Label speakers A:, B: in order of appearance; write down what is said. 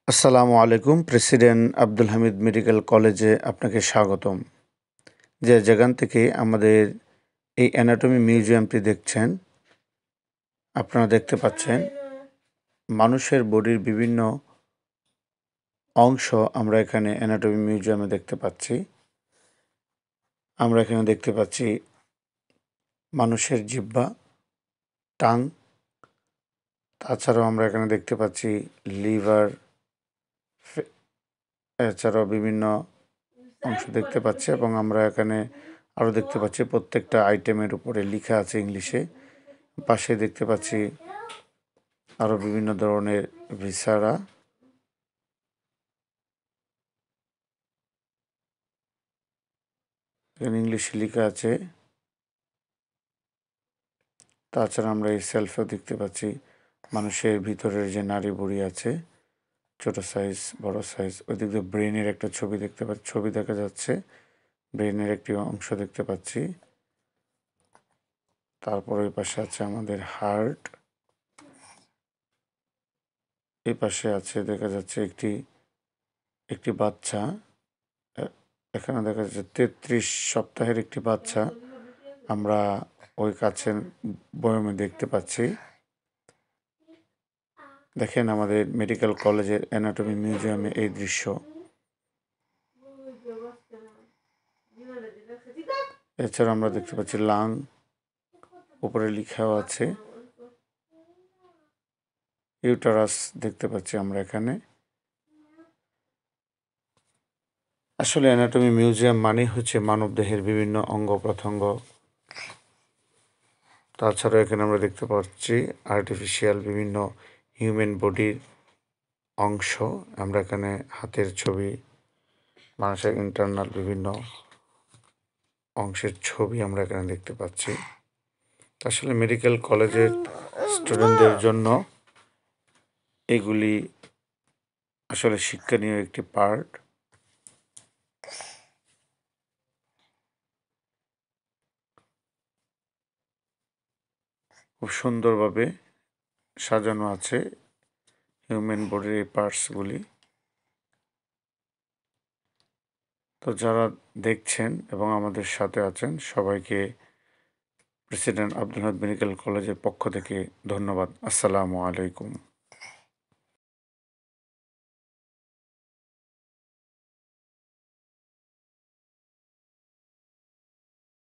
A: আসসালামু আলাইকুম। President Abdul Hamid medical কলেজে আপনাকে স্বাগতম। যে যেখান থেকে আমাদের এই অ্যানাটমি মিউজিয়ামটি দেখছেন, আপনারা দেখতে পাচ্ছেন মানুষের বডির বিভিন্ন অংশ আমরা এখানে অ্যানাটমি মিউজিয়ামে দেখতে পাচ্ছি। আমরা এখানে দেখতে পাচ্ছি মানুষের জিহ্বা, টাং, তাছাড়াও আমরা এখানে দেখতে পাচ্ছি লিভার, এছাড়াও বিভিন্ন অংশ দেখতে পাচ্ছি এবং আমরা এখানে আরও দেখতে পাচ্ছি প্রত্যেকটা আইটেমের উপরে লেখা আছে ইংলিশে। পাশে দেখতে পাচ্ছি আরও বিভিন্ন ধরনের ভিসারা, এখানে ইংলিশে লেখা আছে। তাছাড়া আমরা এই সেলফেও দেখতে পাচ্ছি মানুষের ভিতরের যে নাড়ি বুড়ি আছে, ছোট সাইজ, বড় সাইজ। ওই দিক দিয়ে ব্রেনের একটা ছবি দেখা যাচ্ছে, ব্রেনের একটি অংশ দেখতে পাচ্ছি। তারপর ওই পাশে আছে আমাদের হার্ট, এই পাশে আছে দেখা যাচ্ছে একটি বাচ্চা, এখানে দেখা যাচ্ছে 33 সপ্তাহের একটি বাচ্চা আমরা ওই কাছের বয়মে দেখতে পাচ্ছি। দেখেন আমাদের মেডিকেল কলেজের অ্যানাটমি মিউজিয়ামে এই দৃশ্য। এছাড়া আমরা দেখতে পাচ্ছি লাং, উপরে লেখাও আছে। ইউটারাস দেখতে পাচ্ছি আমরা এখানে। আসলে অ্যানাটমি মিউজিয়াম মানে হচ্ছে মানবদেহের বিভিন্ন অঙ্গ প্রত্যঙ্গ। তাছাড়া এখানে আমরা দেখতে পাচ্ছি আর্টিফিশিয়াল বিভিন্ন হিউম্যান বডির অংশ। আমরা এখানে হাতের ছবি, মানুষের ইন্টারনাল বিভিন্ন অংশের ছবি আমরা এখানে দেখতে পাচ্ছি। আসলে মেডিকেল কলেজের স্টুডেন্টদের জন্য এগুলি আসলে শিক্ষণীয় একটি পার্ট। খুব সুন্দরভাবে সাজানো আছে হিউম্যান বডির এই পার্টসগুলি। তো যারা দেখছেন এবং আমাদের সাথে আছেন সবাইকে প্রেসিডেন্ট আব্দুল হামিদ মেডিকেল কলেজের পক্ষ থেকে ধন্যবাদ। আসসালামু আলাইকুম।